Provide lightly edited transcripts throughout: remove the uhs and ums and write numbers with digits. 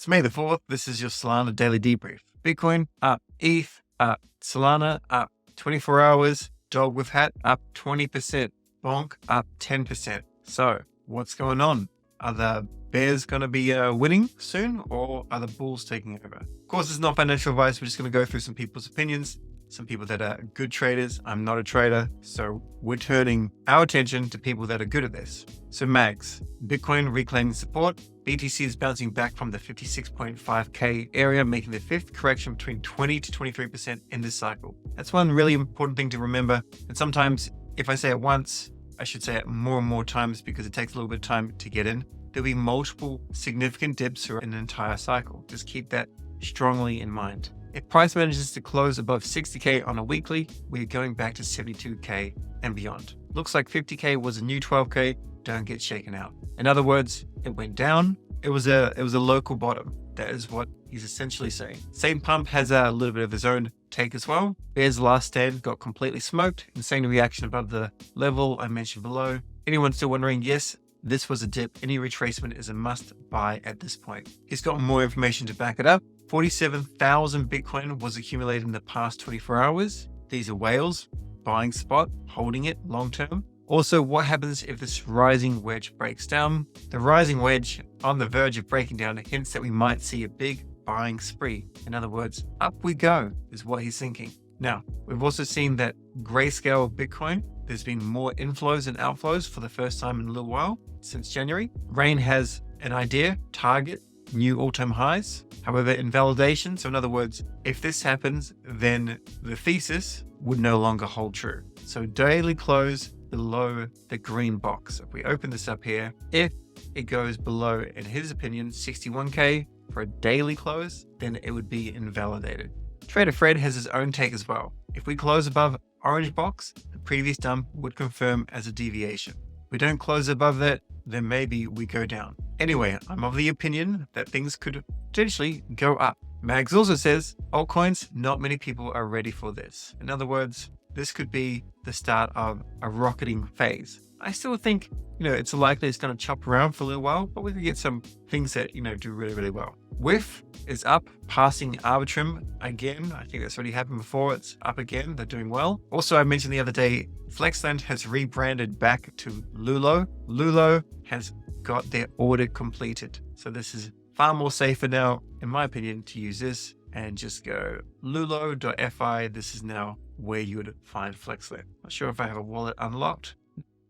It's May the 4th. This is your Solana Daily Debrief. Bitcoin up, ETH up, Solana up 24 hours, Dog with Hat up 20%, Bonk up 10%. So what's going on? Are the bears going to be winning soon, or are the bulls taking over? Of course, it's not financial advice. We're just going to go through some people's opinions, some people that are good traders. I'm not a trader, so we're turning our attention to people that are good at this. So Mags, Bitcoin reclaiming support. BTC is bouncing back from the 56.5K area, making the fifth correction between 20 to 23% in this cycle. That's one really important thing to remember. And sometimes if I say it once, I should say it more and more times because it takes a little bit of time to get in. There'll be multiple significant dips through an entire cycle. Just keep that strongly in mind. If price manages to close above 60K on a weekly, we're going back to 72K and beyond. Looks like 50K was a new 12K. Don't get shaken out. In other words, it went down. It was a local bottom. That is what he's essentially saying. Same pump has a little bit of his own take as well. Bear's last stand got completely smoked. Insane reaction above the level I mentioned below. Anyone still wondering? Yes, this was a dip. Any retracement is a must buy at this point. He's got more information to back it up. 47,000 Bitcoin was accumulated in the past 24 hours. These are whales, buying spot, holding it long term. Also, what happens if this rising wedge breaks down? The rising wedge on the verge of breaking down hints that we might see a big buying spree. In other words, up we go is what he's thinking. Now, we've also seen that grayscale Bitcoin, there's been more inflows and outflows for the first time in a little while since January. Rain has an idea, target, new all-time highs. However, invalidation, so in other words, if this happens, then the thesis would no longer hold true. So daily close below the green box. If we open this up here, if it goes below, in his opinion, 61K for a daily close, then it would be invalidated. Trader Fred has his own take as well. If we close above orange box, the previous dump would confirm as a deviation. If we don't close above that, then maybe we go down. Anyway, I'm of the opinion that things could potentially go up. Mags also says, altcoins, not many people are ready for this. In other words, this could be the start of a rocketing phase. I still think, it's likely it's going to chop around for a little while, but we could get some things that, do really, really well. WIF is up, passing Arbitrum again. I think that's already happened before. It's up again. They're doing well. Also, I mentioned the other day, Flexland has rebranded back to Lulo. Lulo has got their audit completed. So this is far more safer now, in my opinion, to use this and just go lulo.fi. This is now where you would find Flexland. Not sure if I have a wallet unlocked,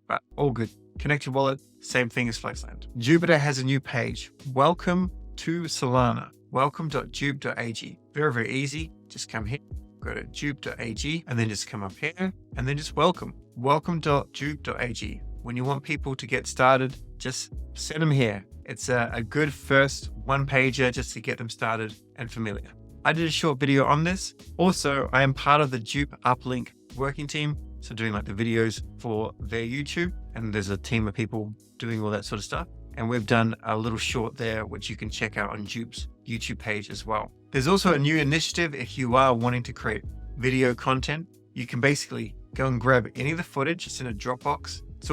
but all good. Connect your wallet, same thing as Flexland. Jupiter has a new page. Welcome to Solana. Welcome.jup.ag. Very, very easy. Just come here, go to jup.ag, and then just come up here, and then just welcome. Welcome.jup.ag. When you want people to get started, just send them here. It's a good first one pager just to get them started and familiar. I did a short video on this. Also, I am part of the Jup Uplink working team. So doing like the videos for their YouTube, and there's a team of people doing all that sort of stuff. And we've done a little short there, which you can check out on Jup's YouTube page as well. There's also a new initiative. If you are wanting to create video content, you can basically go and grab any of the footage. It's in a Dropbox. It's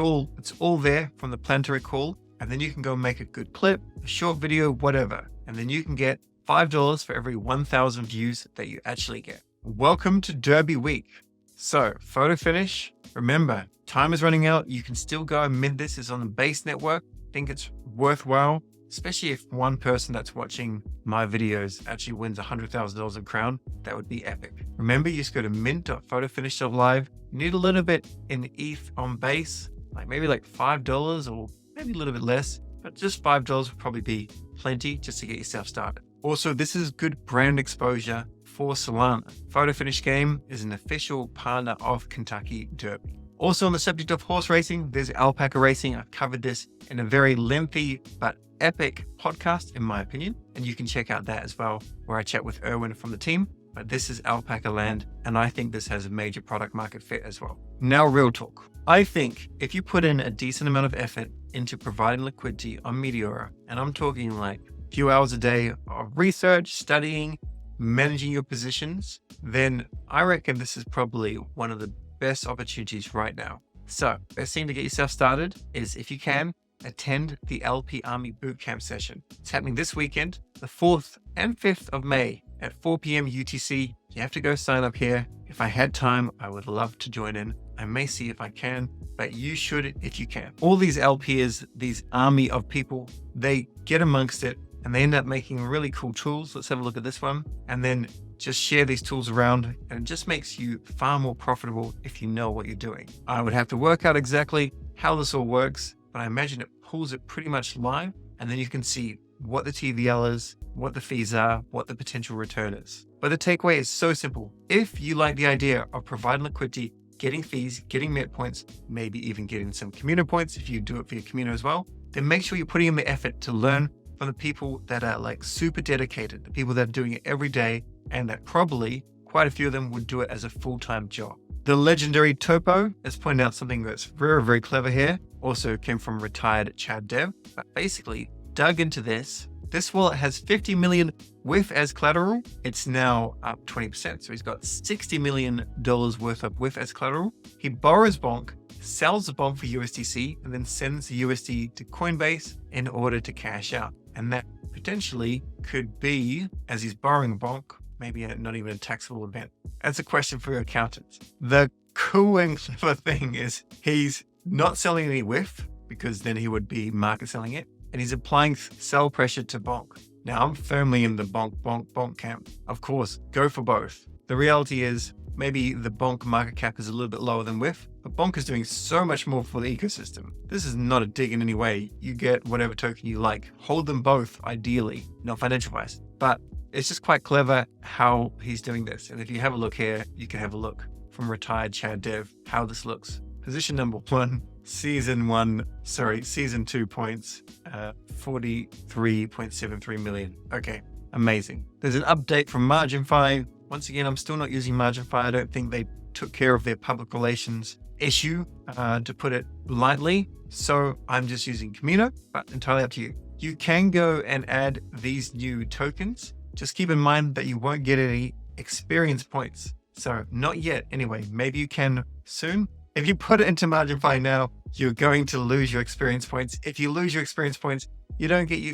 all there from the planetary call. And then you can go and make a good clip, a short video, whatever. And then you can get $5 for every 1,000 views that you actually get. Welcome to Derby Week. So, Photofinish, remember, time is running out. You can still go and mint this. It's on the base network. I think it's worthwhile, especially if one person that's watching my videos actually wins $100,000 in crown. That would be epic. Remember, you just go to mint.photofinish.live. You need a little bit in ETH on base, maybe $5 or maybe a little bit less, but just $5 would probably be plenty just to get yourself started. Also, this is good brand exposure for Solana. Photofinish Game is an official partner of Kentucky Derby. Also on the subject of horse racing, there's alpaca racing. I've covered this in a very lengthy but epic podcast, in my opinion, and you can check out that as well, where I chat with Erwin from the team. But this is alpaca land, and I think this has a major product market fit as well. Now, real talk. I think if you put in a decent amount of effort into providing liquidity on Meteora, and I'm talking a few hours a day of research, studying, managing your positions, then I reckon this is probably one of the best opportunities right now. So, best thing to get yourself started is, if you can, attend the LP Army Bootcamp session. It's happening this weekend, the 4th and 5th of May at 4 p.m. UTC. You have to go sign up here. If I had time, I would love to join in. I may see if I can, but you should if you can. All these LPers, these army of people, they get amongst it and they end up making really cool tools. Let's have a look at this one. And then just share these tools around, and it just makes you far more profitable if you know what you're doing. I would have to work out exactly how this all works, but I imagine it pulls it pretty much live, and then you can see what the TVL is, what the fees are, what the potential return is. But the takeaway is so simple. If you like the idea of providing liquidity, getting fees, getting Met points, maybe even getting some Kamino points if you do it via Kamino as well, then make sure you're putting in the effort to learn from the people that are like super dedicated, the people that are doing it every day, and that probably quite a few of them would do it as a full-time job. The legendary Topo has pointed out something that's very, very clever here. Also came from retired Chad Dev, but basically dug into this. This wallet has 50 million WIF as collateral. It's now up 20%. So he's got $60 million worth of WIF as collateral. He borrows Bonk, sells the Bonk for USDC, and then sends the USD to Coinbase in order to cash out. And that potentially could be, as he's borrowing Bonk, maybe not even a taxable event. That's a question for your accountants. The cool and clever thing is he's not selling any WIF, because then he would be market selling it. And he's applying sell pressure to Bonk. Now, I'm firmly in the Bonk camp. Of course, go for both. The reality is maybe the Bonk market cap is a little bit lower than WIF, but Bonk is doing so much more for the ecosystem. This is not a dig in any way. You get whatever token you like. Hold them both, ideally, not financial advice. But it's just quite clever how he's doing this. And if you have a look here, you can have a look from retired Chad Dev, how this looks. Position number 1. Season 2 points, 43.73 million. Okay, amazing. There's an update from Marginfi. Once again, I'm still not using Marginfi. I don't think they took care of their public relations issue, to put it lightly. So I'm just using Kamino, but entirely up to you. You can go and add these new tokens. Just keep in mind that you won't get any experience points. So not yet anyway, maybe you can soon. If you put it into Marginfi now, you're going to lose your experience points. If you lose your experience points, you don't get your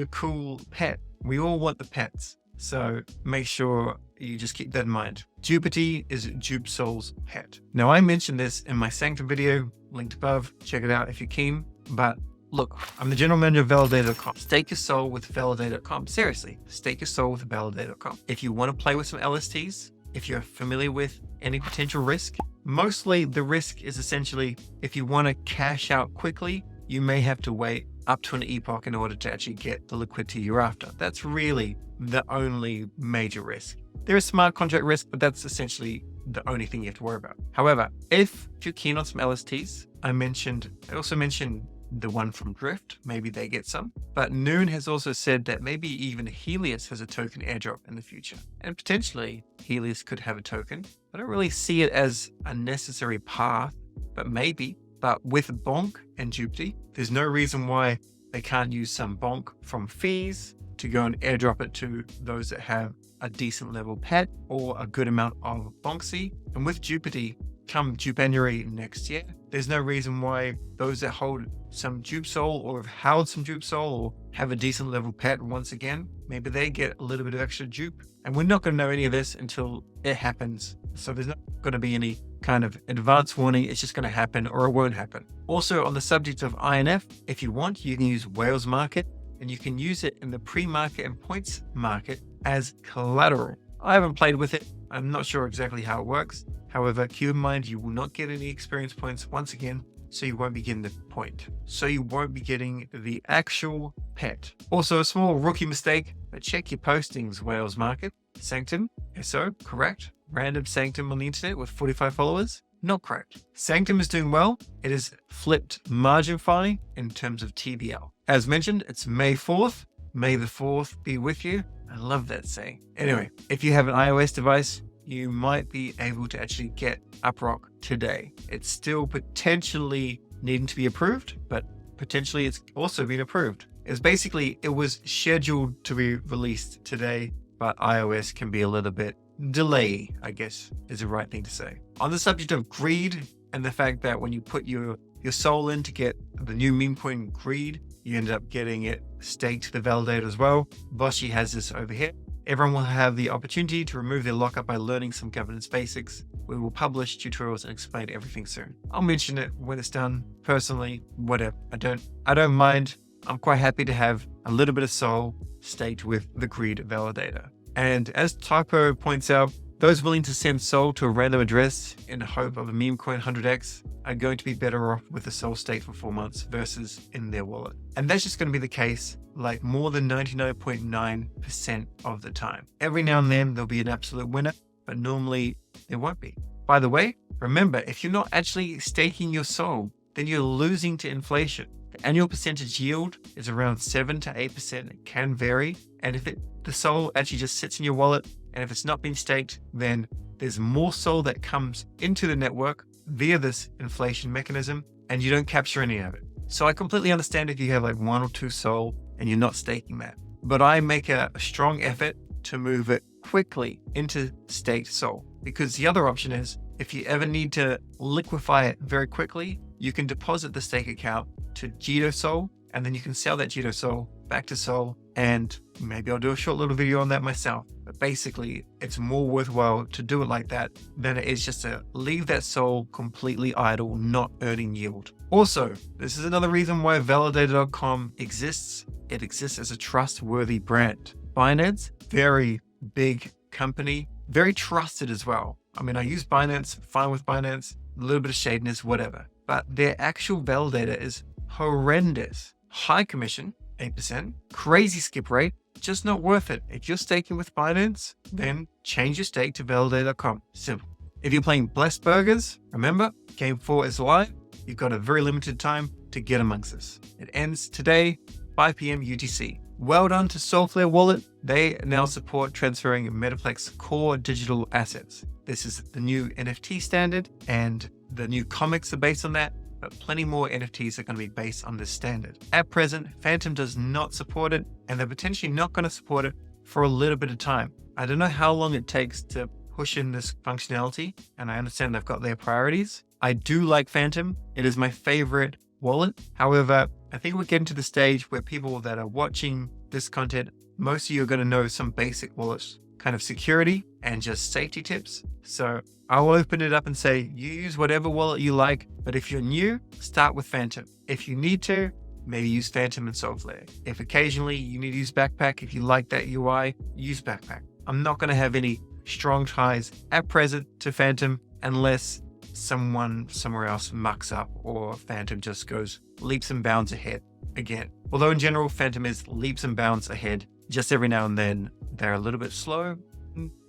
cool pet. We all want the pets. So make sure you just keep that in mind. Jupity is Jup Soul's pet. Now, I mentioned this in my Sanctum video, linked above. Check it out if you're keen. But look, I'm the general manager of Validate.com. Stake your soul with Validate.com. Seriously, stake your soul with Validate.com. If you want to play with some LSTs, if you're familiar with any potential risk, mostly the risk is essentially if you want to cash out quickly, you may have to wait up to an epoch in order to actually get the liquidity you're after. That's really the only major risk. There is smart contract risk, but that's essentially the only thing you have to worry about. However, if you're keen on some LSTs, I also mentioned the one from Drift, maybe they get some. But Noon has also said that maybe even Helios has a token airdrop in the future. And potentially Helios could have a token. I don't really see it as a necessary path, but maybe. But with Bonk and Jupiter, there's no reason why they can't use some Bonk from fees to go and airdrop it to those that have a decent level pet or a good amount of Bonksy. And with Jupiter, come January next year, there's no reason why those that hold some Jup Soul or have held some Jup Soul or have a decent level pet once again, maybe they get a little bit of extra Jup. And we're not going to know any of this until it happens. So there's not going to be any kind of advance warning. It's just going to happen or it won't happen. Also, on the subject of INF, if you want, you can use Whales Market and you can use it in the pre-market and points market as collateral. I haven't played with it. I'm not sure exactly how it works. However, keep in mind you will not get any experience points once again, so you won't be getting the point. So you won't be getting the actual pet. Also, a small rookie mistake, but check your postings, Whales Market. Sanctum, SO, correct. Random Sanctum on the internet with 45 followers, not correct. Sanctum is doing well. It has flipped Marginfi in terms of TVL. As mentioned, it's May 4th. May the 4th be with you. I love that saying. Anyway, if you have an iOS device, you might be able to actually get UpRock today. It's still potentially needing to be approved, but potentially it's also been approved. It was scheduled to be released today, but iOS can be a little bit delay, I guess is the right thing to say. On the subject of greed and the fact that when you put your your SOL in to get the new meme coin Greed. You ended up getting it staked to the validator as well. Boshi has this over here. Everyone will have the opportunity to remove their lockup by learning some governance basics. We will publish tutorials and explain everything soon. I'll mention it when it's done. Personally, whatever. I don't mind. I'm quite happy to have a little bit of SOL staked with the Greed validator. And as Typo points out, those willing to send SOL to a random address in the hope of a meme coin 100x are going to be better off with the SOL staked for 4 months versus in their wallet. And that's just going to be the case like more than 99.9% of the time. Every now and then there'll be an absolute winner, but normally there won't be. By the way, remember, if you're not actually staking your SOL, then you're losing to inflation. The annual percentage yield is around 7 to 8%. It can vary. And if the SOL actually just sits in your wallet, and if it's not been staked, then there's more SOL that comes into the network via this inflation mechanism, and you don't capture any of it. So I completely understand if you have like 1 or 2 SOL and you're not staking that. But I make a strong effort to move it quickly into staked SOL, because the other option is if you ever need to liquefy it very quickly, you can deposit the stake account to Jito SOL, and then you can sell that Jito SOL back to SOL, and maybe I'll do a short little video on that myself. But basically, it's more worthwhile to do it like that than it is just to leave that SOL completely idle, not earning yield. Also, this is another reason why Validator.com exists. It exists as a trustworthy brand. Binance, very big company, very trusted as well. I mean, I use Binance, fine with Binance, a little bit of shadiness, whatever. But their actual validator is horrendous. High commission, 8%, crazy skip rate, just not worth it. If you're staking with Binance, then change your stake to Validator.com. Simple. If you're playing Blessed Burgers, remember, Game 4 is live. You've got a very limited time to get amongst us. It ends today, 5 p.m. UTC. Well done to Solflare Wallet. They now support transferring Metaplex core digital assets. This is the new NFT standard, and the new comics are based on that, but plenty more NFTs are going to be based on this standard. At present, Sanctum does not support it, and they're potentially not going to support it for a little bit of time. I don't know how long it takes to push in this functionality, and I understand they've got their priorities. I do like Sanctum. It is my favorite wallet. However, I think we're getting to the stage where people that are watching this content, most of you are going to know some basic wallets, kind of security and just safety tips. So I'll open it up and say, you use whatever wallet you like, but if you're new, start with Sanctum. If you need to, maybe use Sanctum and Solflare. If occasionally you need to use Backpack, if you like that UI, use Backpack. I'm not going to have any strong ties at present to Sanctum unless someone somewhere else mucks up or Sanctum just goes leaps and bounds ahead again. Although in general, Sanctum is leaps and bounds ahead. Just every now and then they're a little bit slow.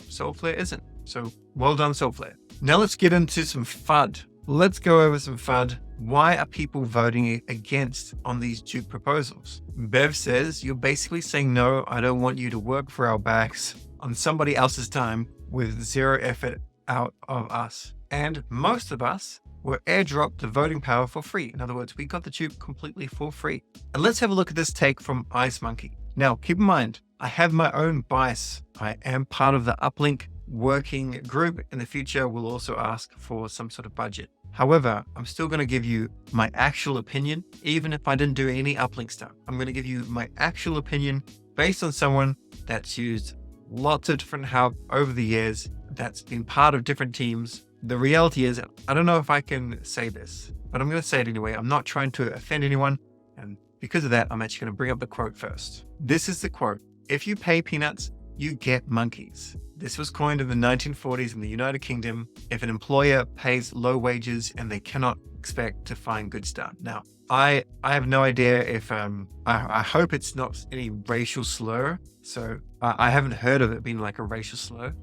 Solflare isn't. So well done, Solflare. Now let's get into some FUD. Let's go over some FUD. Why are people voting against on these Jup proposals? Bev says, you're basically saying, no, I don't want you to work for our backs on somebody else's time with zero effort out of us. And most of us were airdropped the voting power for free. In other words, we got the Jup completely for free. And let's have a look at this take from Ice Monkey. Now, keep in mind, I have my own bias. I am part of the Uplink working group. In the future, we'll also ask for some sort of budget. However, I'm still going to give you my actual opinion, even if I didn't do any Uplink stuff. I'm going to give you my actual opinion based on someone that's used lots of different help over the years, that's been part of different teams. The reality is, I don't know if I can say this, but I'm going to say it anyway. I'm not trying to offend anyone. And because of that, I'm actually going to bring up the quote first. This is the quote. If you pay peanuts, you get monkeys. This was coined in the 1940s in the United Kingdom. If an employer pays low wages and they cannot expect to find good stuff. Now, I have no idea if, I hope it's not any racial slur. So I haven't heard of it being like a racial slur.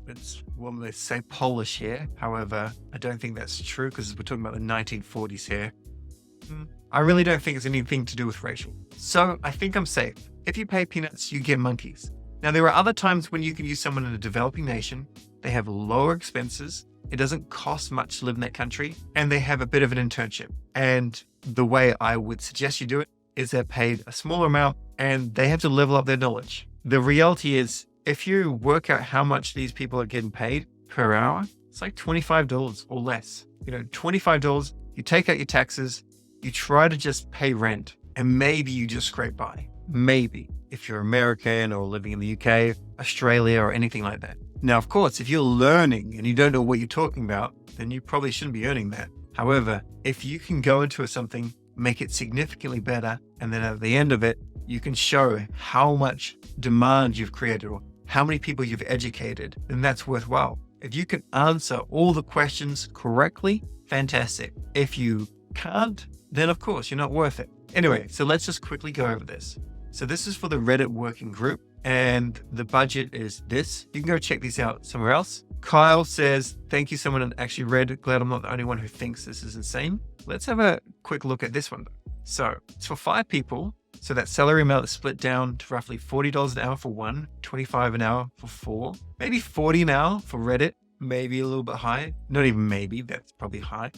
It's, well, they say Polish here. However, I don't think that's true because we're talking about the 1940s here. I really don't think it's anything to do with racial. So I think I'm safe. If you pay peanuts, you get monkeys. Now, there are other times when you can use someone in a developing nation. They have lower expenses. It doesn't cost much to live in that country, and they have a bit of an internship. And the way I would suggest you do it is they're paid a smaller amount and they have to level up their knowledge. The reality is, if you work out how much these people are getting paid per hour, it's like $25 or less. $25 You take out your taxes, you try to just pay rent, and maybe you just scrape by. Maybe, if you're American or living in the UK, Australia, or anything like that. Now, of course, if you're learning and you don't know what you're talking about, then you probably shouldn't be earning that. However, if you can go into something, make it significantly better, and then at the end of it, you can show how much demand you've created or how many people you've educated, then that's worthwhile. If you can answer all the questions correctly, fantastic. If you can't, then of course you're not worth it. Anyway, so let's just quickly go over this. So this is for the Reddit working group, and the budget is this. You can go check these out somewhere else. Kyle says, thank you, someone that actually read. Glad I'm not the only one who thinks this is insane. Let's have a quick look at this one. So it's for 5 people. So that salary amount is split down to roughly $40 an hour for 1, $25 an hour for 4, maybe 40 an hour for Reddit, maybe a little bit high. Not even maybe, that's probably high.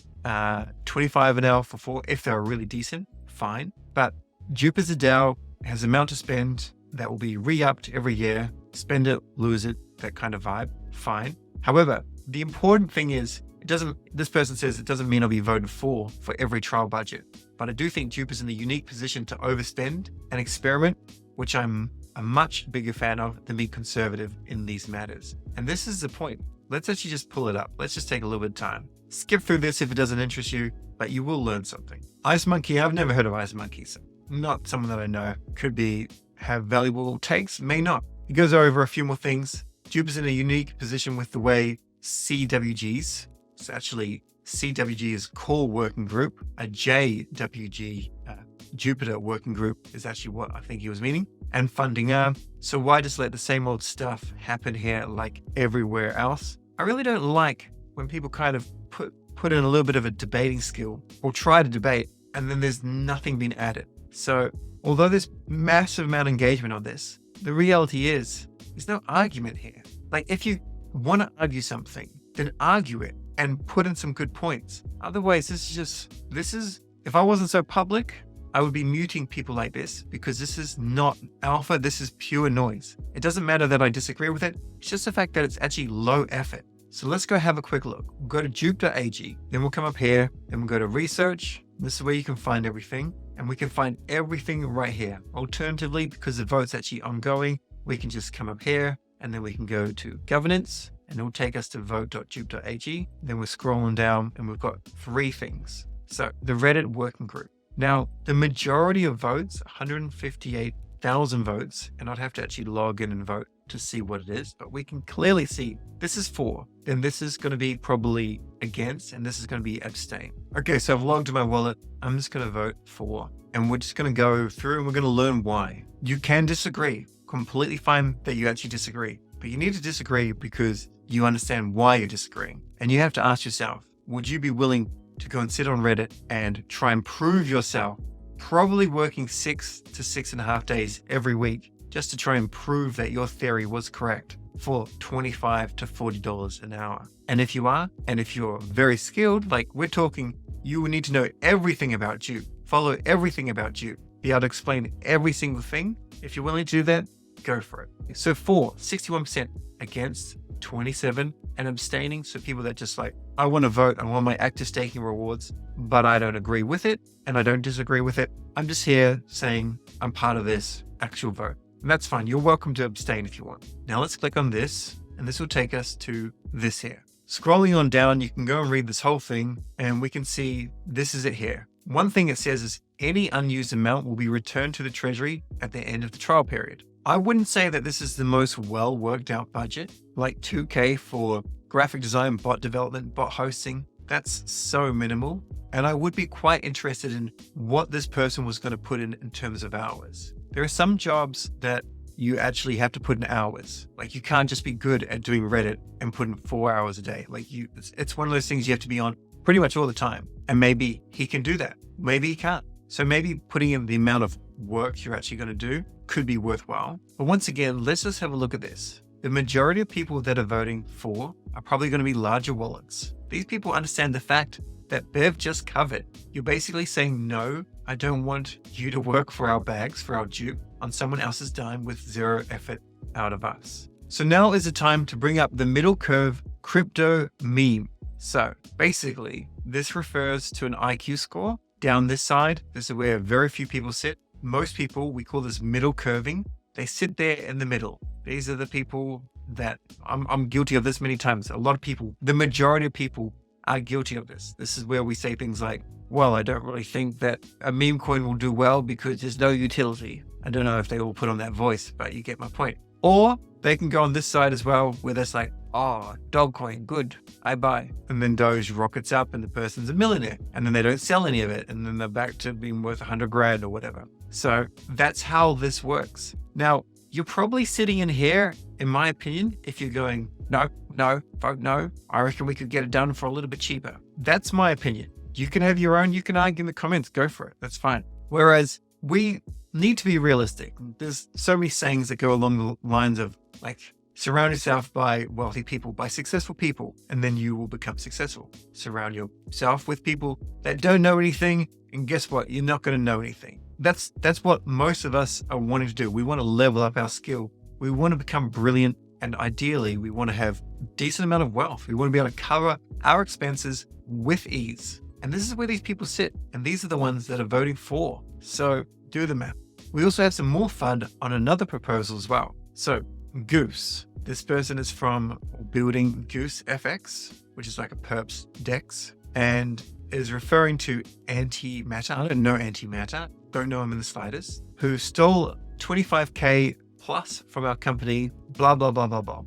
25 an hour for 4, if they're really decent, fine. But Jup as a DAO has amount to spend that will be re-upped every year. Spend it, lose it, that kind of vibe, fine. However, the important thing is, this person says it doesn't mean I'll be voted for every trial budget. But I do think Jup is in the unique position to overspend and experiment, which I'm a much bigger fan of than being conservative in these matters. And this is the point. Let's actually just pull it up. Let's just take a little bit of time. Skip through this if it doesn't interest you, but you will learn something. Ice Monkey, I've never heard of Ice Monkey, so not someone that I know. Could have valuable takes, may not. He goes over a few more things. Jup is in a unique position with the way CWGs, so actually CWG is Core Working Group, a JWG, Jupiter Working Group is actually what I think he was meaning, and funding arm. So why just let the same old stuff happen here like everywhere else? I really don't like when people kind of put in a little bit of a debating skill or try to debate and then there's nothing being added. So although there's massive amount of engagement on this, the reality is there's no argument here. Like if you want to argue something, then argue it and put in some good points. Otherwise, if I wasn't so public, I would be muting people like this because this is not alpha. This is pure noise. It doesn't matter that I disagree with it. It's just the fact that it's actually low effort. So let's go have a quick look. We'll go to jup.ag, then we'll come up here, then we'll go to research. This is where you can find everything, and we can find everything right here. Alternatively, because the vote's actually ongoing, we can just come up here and then we can go to governance and it will take us to vote.jup.ag. Then we're scrolling down and we've got 3 things. So the Reddit working group. Now, the majority of votes, 158,000 votes, and I'd have to actually log in and vote to see what it is, but we can clearly see this is for, then this is going to be probably against, and this is going to be abstain. Okay, so I've logged in my wallet. I'm just going to vote for, and we're just going to go through and we're going to learn why. You can disagree. Completely fine that you actually disagree, but you need to disagree because you understand why you're disagreeing. And you have to ask yourself, would you be willing to go and sit on Reddit and try and prove yourself, probably working 6 to 6.5 days every week, just to try and prove that your theory was correct for $25 to $40 an hour? And if you are, and if you're very skilled, like we're talking, you will need to know everything about Jup, follow everything about Jup, be able to explain every single thing. If you're willing to do that, go for it. So for 61% against, 27 and abstaining. So people that just like, I want to vote, I want my active staking rewards, but I don't agree with it and I don't disagree with it. I'm just here saying I'm part of this actual vote. And that's fine. You're welcome to abstain if you want. Now let's click on this and this will take us to this here. Scrolling on down, you can go and read this whole thing and we can see this is it here. One thing it says is any unused amount will be returned to the treasury at the end of the trial period. I wouldn't say that this is the most well worked out budget, like $2,000 for graphic design, bot development, bot hosting. That's so minimal. And I would be quite interested in what this person was going to put in terms of hours. There are some jobs that you actually have to put in hours. Like you can't just be good at doing Reddit and put in 4 hours a day. Like it's one of those things you have to be on pretty much all the time. And maybe he can do that. Maybe he can't. So maybe putting in the amount of work you're actually going to do could be worthwhile. But once again, let's just have a look at this. The majority of people that are voting for are probably going to be larger wallets. These people understand the fact that Bev just covered. You're basically saying, no, I don't want you to work for our bags, for our Jup, on someone else's dime with zero effort out of us. So now is the time to bring up the middle curve crypto meme. So basically, this refers to an IQ score. Down this side, this is where very few people sit. Most people, we call this middle curving. They sit there in the middle. These are the people that I'm guilty of this many times. A lot of people, the majority of people are guilty of this. This is where we say things like, well, I don't really think that a meme coin will do well because there's no utility. I don't know if they all put on that voice, but you get my point. Or they can go on this side as well, where there's like, oh, dog coin, good, I buy. And then Doge rockets up and the person's a millionaire. And then they don't sell any of it. And then they're back to being worth 100 grand or whatever. So that's how this works. Now, you're probably sitting in here, in my opinion, if you're going, no, vote no. I reckon we could get it done for a little bit cheaper. That's my opinion. You can have your own, you can argue in the comments, go for it. That's fine. Whereas we need to be realistic. There's so many sayings that go along the lines of like, surround yourself by wealthy people, by successful people, and then you will become successful. Surround yourself with people that don't know anything, and guess what? You're not going to know anything. That's what most of us are wanting to do. We want to level up our skill. We want to become brilliant, and ideally, we want to have a decent amount of wealth. We want to be able to cover our expenses with ease. And this is where these people sit, and these are the ones that are voting for. So do the math. We also have some more fun on another proposal as well. So Goose. This person is from Building Goose FX, which is like a perps DEX, and is referring to Antimatter. I don't know Antimatter, don't know him in the slightest, who stole 25K plus from our company, blah, blah, blah, blah, blah.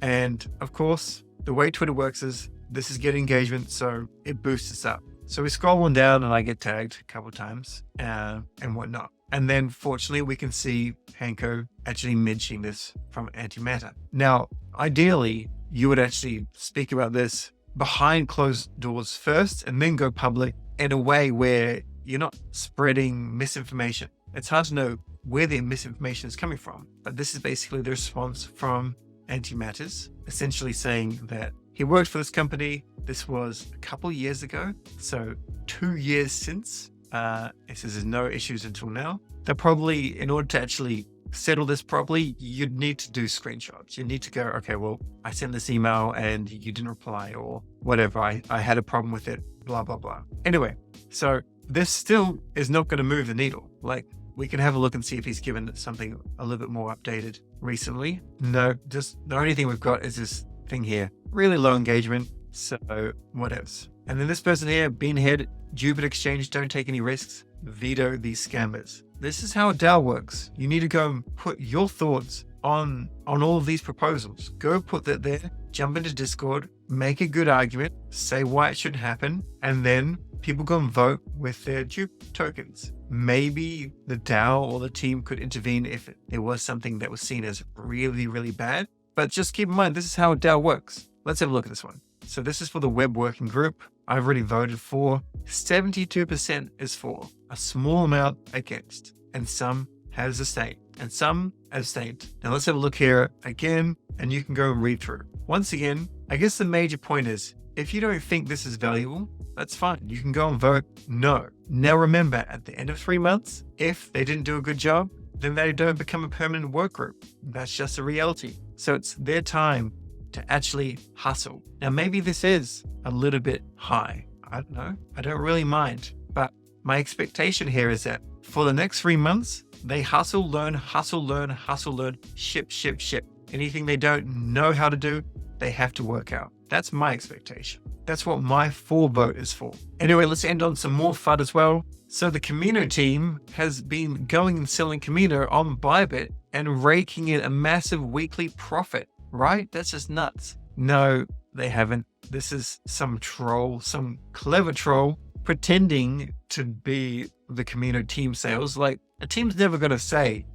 And of course, the way Twitter works is this is getting engagement, so it boosts us up. So we scroll on down and I get tagged a couple of times and whatnot. And then fortunately we can see Hanko actually mentioning this from Antimatter. Now, ideally, you would actually speak about this behind closed doors first and then go public in a way where you're not spreading misinformation. It's hard to know where the misinformation is coming from, but this is basically the response from Antimatters, essentially saying that he worked for this company. This was a couple years ago, so 2 years since. It says there's no issues until now. They're probably, in order to actually settle this properly, you'd need to do screenshots. You need to go, okay, well, I sent this email and you didn't reply or whatever. I had a problem with it, blah, blah, blah. Anyway, so this still is not going to move the needle. Like, we can have a look and see if he's given something a little bit more updated recently. No, just the only thing we've got is this thing here. Really low engagement. So what else? And then this person here, Beanhead, Jupiter Exchange, don't take any risks. Veto these scammers. This is how a DAO works. You need to go and put your thoughts on all of these proposals. Go put that there, jump into Discord, make a good argument, say why it should happen, and then people go and vote with their Jup tokens. Maybe the DAO or the team could intervene if there was something that was seen as really, really bad. But just keep in mind, this is how a DAO works. Let's have a look at this one. So this is for the web working group. I've already voted for. 72% is for, a small amount against, and some has abstained, and some abstained. Now let's have a look here again, and you can go and read through. Once again, I guess the major point is, if you don't think this is valuable, that's fine. You can go and vote no. Now remember, at the end of 3 months, if they didn't do a good job, then they don't become a permanent work group. That's just a reality. So it's their time to actually hustle. Now, maybe this is a little bit high. I don't know. I don't really mind. But my expectation here is that for the next 3 months, they hustle, learn, ship. Anything they don't know how to do, they have to work out. That's my expectation. That's what my for vote is for. Anyway, let's end on some more FUD as well. So the Kamino team has been going and selling Kamino on Bybit and raking in a massive weekly profit, right? That's just nuts. No, they haven't. This is some troll, some clever troll pretending to be the Kamino team sales. Like, a team's never going to say,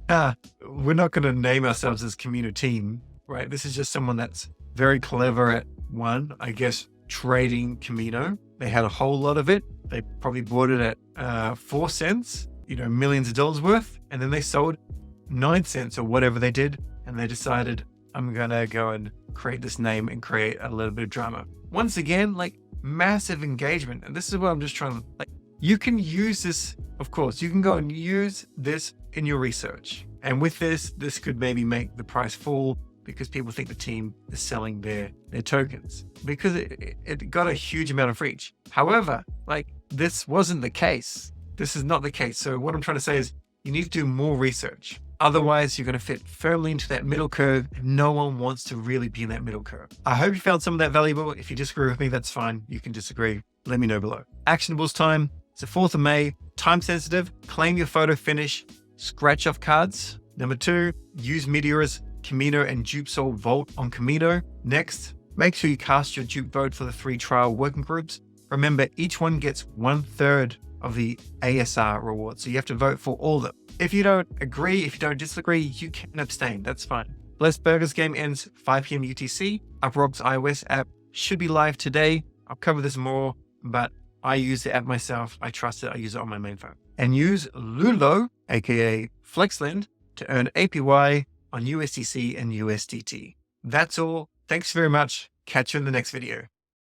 we're not going to name ourselves as Kamino team, right? This is just someone that's very clever at one, I guess, trading Kamino. They had a whole lot of it. They probably bought it at 4 cents, millions of dollars worth. And then they sold 9 cents or whatever they did. And they decided, I'm going to go and create this name and create a little bit of drama. Once again, like, massive engagement. And this is what I'm just trying to, you can use this, of course, you can go and use this in your research. And with this could maybe make the price fall because people think the team is selling their tokens because it got a huge amount of reach. However, like this wasn't the case. This is not the case. So what I'm trying to say is you need to do more research. Otherwise, you're going to fit firmly into that middle curve. No one wants to really be in that middle curve. I hope you found some of that valuable. If you disagree with me, that's fine. You can disagree. Let me know below. Actionables time. It's the 4th of May. Time sensitive. Claim your Photofinish scratch off cards. Number 2, use Meteora's Kamino and Jup Vote on Kamino. Next, make sure you cast your Jup Vote for the 3 trial working groups. Remember, each one gets 1/3 of the ASR reward. So you have to vote for all of them. If you don't agree, if you don't disagree, you can abstain. That's fine. Blessed Burgers game ends 5 p.m. UTC. UpRock's iOS app should be live today. I'll cover this more, but I use the app myself. I trust it. I use it on my main phone. And use Lulo, aka Flexlend, to earn APY on USDC and USDT. That's all. Thanks very much. Catch you in the next video.